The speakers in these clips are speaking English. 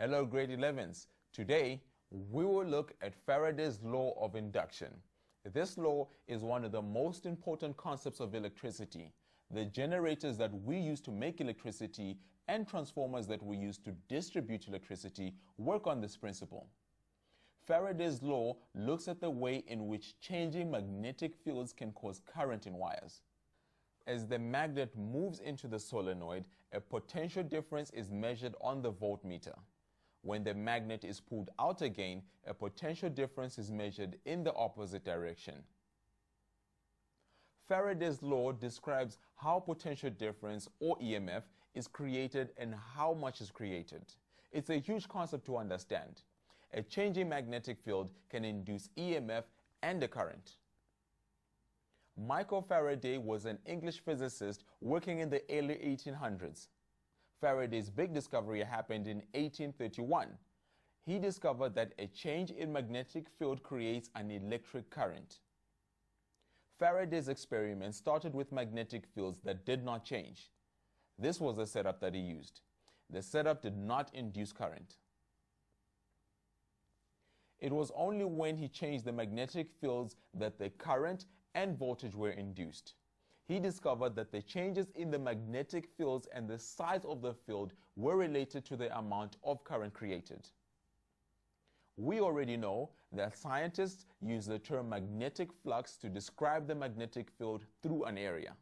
Hello grade 11s. Today we will look at Faraday's law of induction. This law is one of the most important concepts of electricity. The generators that we use to make electricity and transformers that we use to distribute electricity work on this principle. Faraday's law looks at the way in which changing magnetic fields can cause current in wires. As the magnet moves into the solenoid, a potential difference is measured on the voltmeter. When the magnet is pulled out again, a potential difference is measured in the opposite direction. Faraday's law describes how potential difference, or EMF, is created and how much is created. It's a huge concept to understand. A changing magnetic field can induce EMF and a current. Michael Faraday was an English physicist working in the early 1800s. Faraday's big discovery happened in 1831. He discovered that a change in magnetic field creates an electric current. Faraday's experiment started with magnetic fields that did not change. This was the setup that he used. The setup did not induce current. It was only when he changed the magnetic fields that the current and voltage were induced. He discovered that the changes in the magnetic fields and the size of the field were related to the amount of current created. We already know that scientists use the term magnetic flux to describe the magnetic field through an area.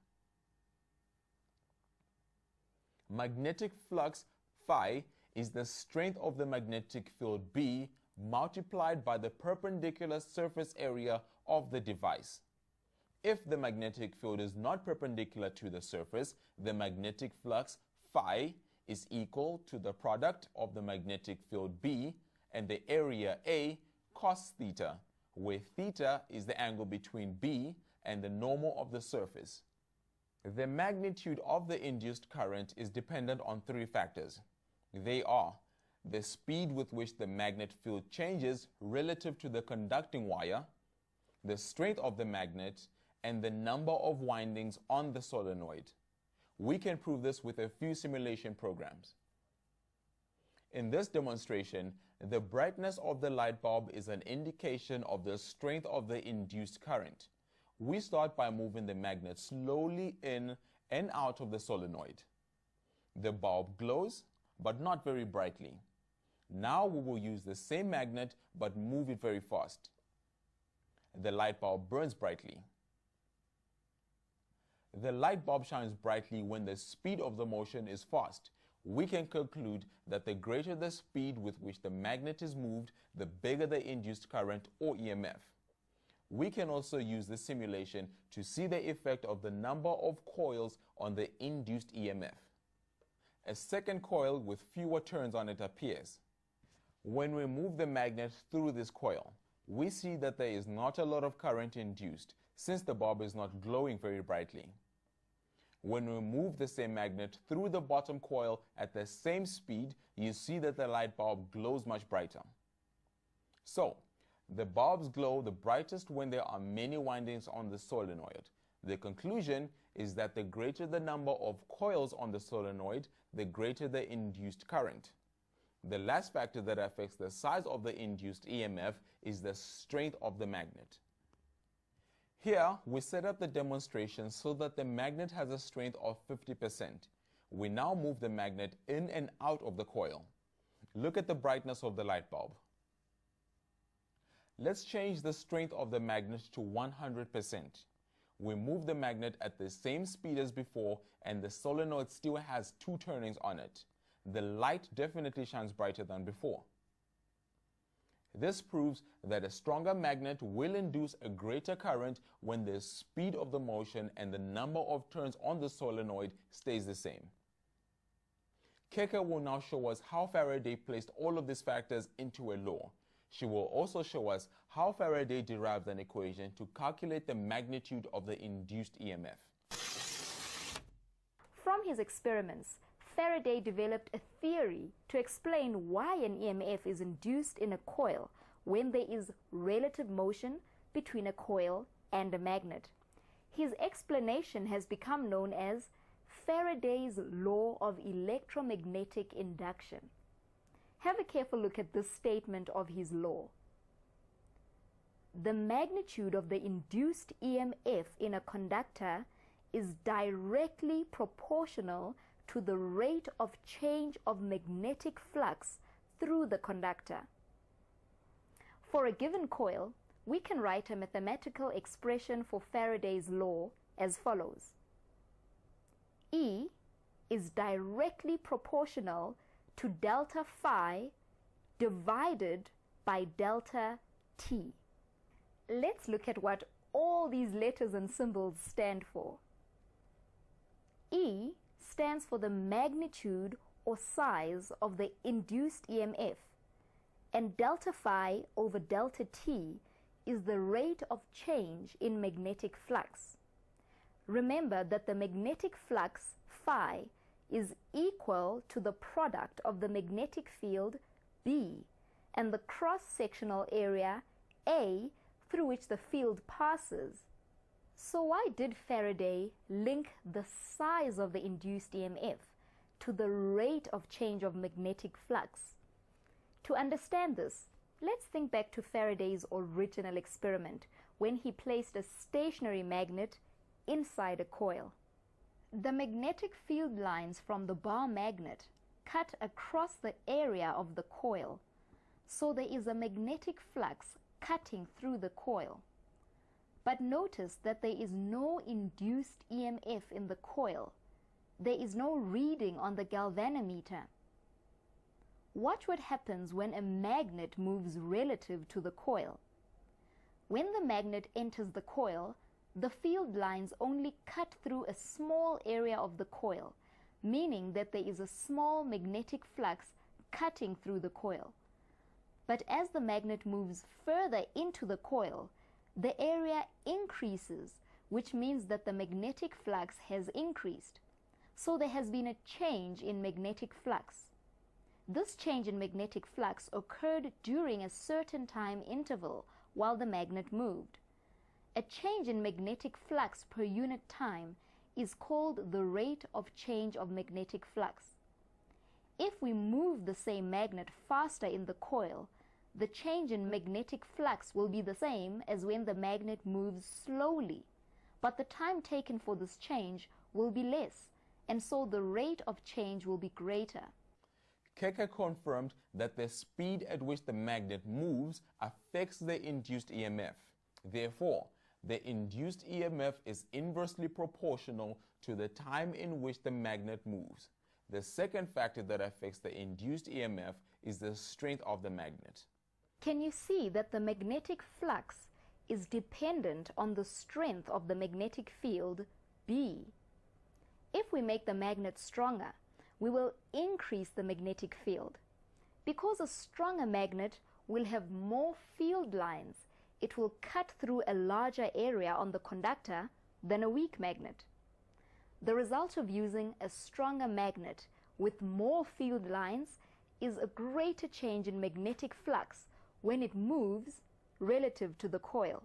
Magnetic flux phi is the strength of the magnetic field B multiplied by the perpendicular surface area of the device. If the magnetic field is not perpendicular to the surface, the magnetic flux phi is equal to the product of the magnetic field B and the area A cos theta, where theta is the angle between B and the normal of the surface. The magnitude of the induced current is dependent on three factors. They are the speed with which the magnet field changes relative to the conducting wire, the strength of the magnet, and the number of windings on the solenoid. We can prove this with a few simulation programs. In this demonstration, the brightness of the light bulb is an indication of the strength of the induced current. We start by moving the magnet slowly in and out of the solenoid. The bulb glows, but not very brightly. Now we will use the same magnet, but move it very fast. The light bulb burns brightly. The light bulb shines brightly when the speed of the motion is fast. We can conclude that the greater the speed with which the magnet is moved, the bigger the induced current or EMF. We can also use the simulation to see the effect of the number of coils on the induced EMF. A second coil with fewer turns on it appears. When we move the magnet through this coil, we see that there is not a lot of current induced since the bulb is not glowing very brightly. When we move the same magnet through the bottom coil at the same speed, you see that the light bulb glows much brighter. So, the bulbs glow the brightest when there are many windings on the solenoid. The conclusion is that the greater the number of coils on the solenoid, the greater the induced current. The last factor that affects the size of the induced EMF is the strength of the magnet. Here, we set up the demonstration so that the magnet has a strength of 50%. We now move the magnet in and out of the coil. Look at the brightness of the light bulb. Let's change the strength of the magnet to 100%. We move the magnet at the same speed as before and the solenoid still has two turnings on it. The light definitely shines brighter than before. This proves that a stronger magnet will induce a greater current when the speed of the motion and the number of turns on the solenoid stays the same. Keke will now show us how Faraday placed all of these factors into a law. She will also show us how Faraday derived an equation to calculate the magnitude of the induced EMF. From his experiments, Faraday developed a theory to explain why an EMF is induced in a coil when there is relative motion between a coil and a magnet. His explanation has become known as Faraday's law of electromagnetic induction. Have a careful look at this statement of his law. The magnitude of the induced EMF in a conductor is directly proportional to the rate of change of magnetic flux through the conductor. For a given coil, we can write a mathematical expression for Faraday's law as follows. E is directly proportional to delta phi divided by delta T. Let's look at what all these letters and symbols stand for. E stands for the magnitude or size of the induced EMF, and delta phi over delta T is the rate of change in magnetic flux. Remember that the magnetic flux phi is equal to the product of the magnetic field B and the cross-sectional area A through which the field passes. So why did Faraday link the size of the induced EMF to the rate of change of magnetic flux? To understand this, let's think back to Faraday's original experiment when he placed a stationary magnet inside a coil. The magnetic field lines from the bar magnet cut across the area of the coil, so there is a magnetic flux cutting through the coil. But notice that there is no induced EMF in the coil. There is no reading on the galvanometer. Watch what happens when a magnet moves relative to the coil. When the magnet enters the coil, the field lines only cut through a small area of the coil, meaning that there is a small magnetic flux cutting through the coil. But as the magnet moves further into the coil, the area increases, which means that the magnetic flux has increased. So there has been a change in magnetic flux. This change in magnetic flux occurred during a certain time interval while the magnet moved. A change in magnetic flux per unit time is called the rate of change of magnetic flux. If we move the same magnet faster in the coil, the change in magnetic flux will be the same as when the magnet moves slowly, but the time taken for this change will be less, and so the rate of change will be greater. Keke confirmed that the speed at which the magnet moves affects the induced EMF. Therefore, the induced EMF is inversely proportional to the time in which the magnet moves. The second factor that affects the induced EMF is the strength of the magnet. Can you see that the magnetic flux is dependent on the strength of the magnetic field B? If we make the magnet stronger, we will increase the magnetic field. Because a stronger magnet will have more field lines, it will cut through a larger area on the conductor than a weak magnet. The result of using a stronger magnet with more field lines is a greater change in magnetic flux when it moves relative to the coil.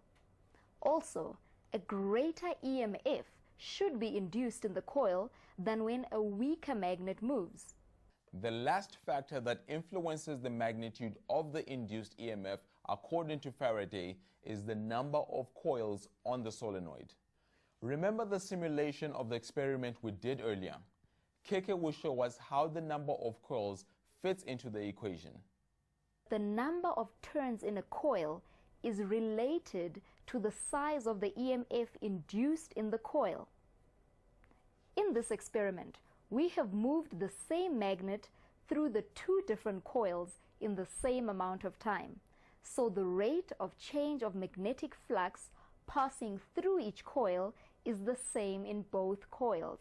Also, a greater EMF should be induced in the coil than when a weaker magnet moves. The last factor that influences the magnitude of the induced EMF, according to Faraday, is the number of coils on the solenoid. Remember the simulation of the experiment we did earlier? Keke will show us how the number of coils fits into the equation. The number of turns in a coil is related to the size of the EMF induced in the coil. In this experiment, we have moved the same magnet through the two different coils in the same amount of time. So the rate of change of magnetic flux passing through each coil is the same in both coils.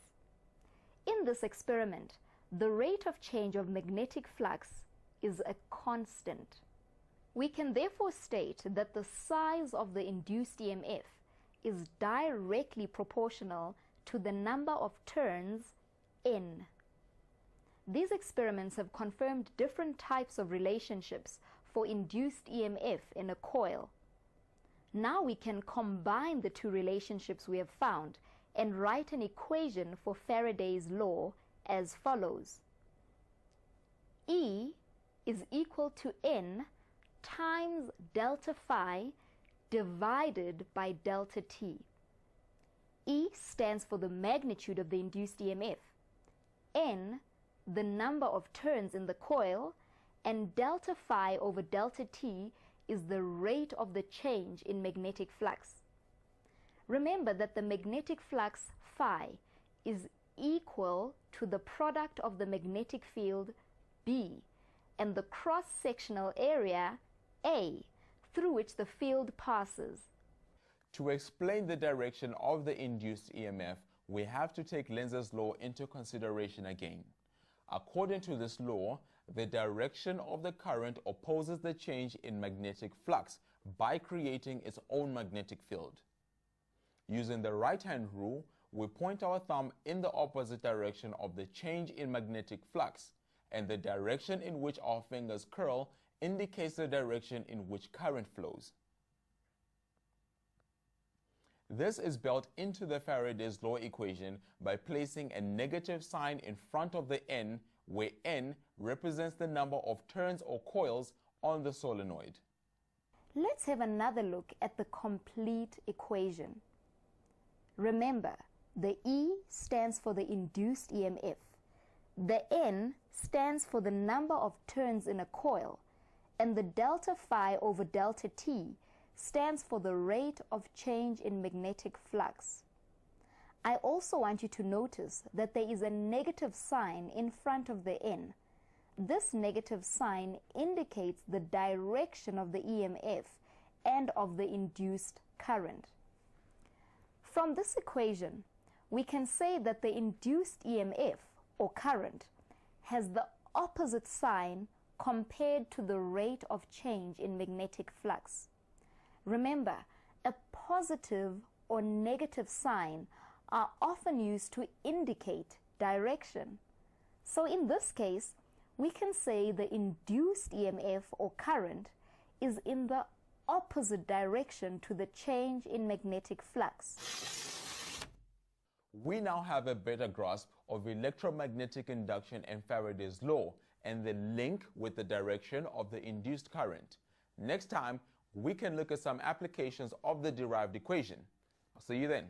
In this experiment, the rate of change of magnetic flux is a constant. We can therefore state that the size of the induced EMF is directly proportional to the number of turns N. These experiments have confirmed different types of relationships for induced EMF in a coil. Now we can combine the two relationships we have found and write an equation for Faraday's law as follows. E is equal to N times delta phi divided by delta T. E stands for the magnitude of the induced EMF, N the number of turns in the coil, and delta phi over delta T is the rate of the change in magnetic flux. Remember that the magnetic flux phi is equal to the product of the magnetic field B and the cross-sectional area A through which the field passes. To explain the direction of the induced EMF, we have to take Lenz's law into consideration again. According to this law, the direction of the current opposes the change in magnetic flux by creating its own magnetic field. Using the right-hand rule, we point our thumb in the opposite direction of the change in magnetic flux, and the direction in which our fingers curl indicates the direction in which current flows. This is built into the Faraday's law equation by placing a negative sign in front of the N, where N represents the number of turns or coils on the solenoid. Let's have another look at the complete equation. Remember, the E stands for the induced EMF. The N stands for the number of turns in a coil, and the delta phi over delta T stands for the rate of change in magnetic flux. I also want you to notice that there is a negative sign in front of the N. This negative sign indicates the direction of the EMF and of the induced current. From this equation, we can say that the induced EMF, or current, has the opposite sign compared to the rate of change in magnetic flux. Remember, a positive or negative sign are often used to indicate direction. So in this case, we can say the induced EMF or current is in the opposite direction to the change in magnetic flux. We now have a better grasp of electromagnetic induction and Faraday's law and the link with the direction of the induced current. Next time, we can look at some applications of the derived equation. I'll see you then.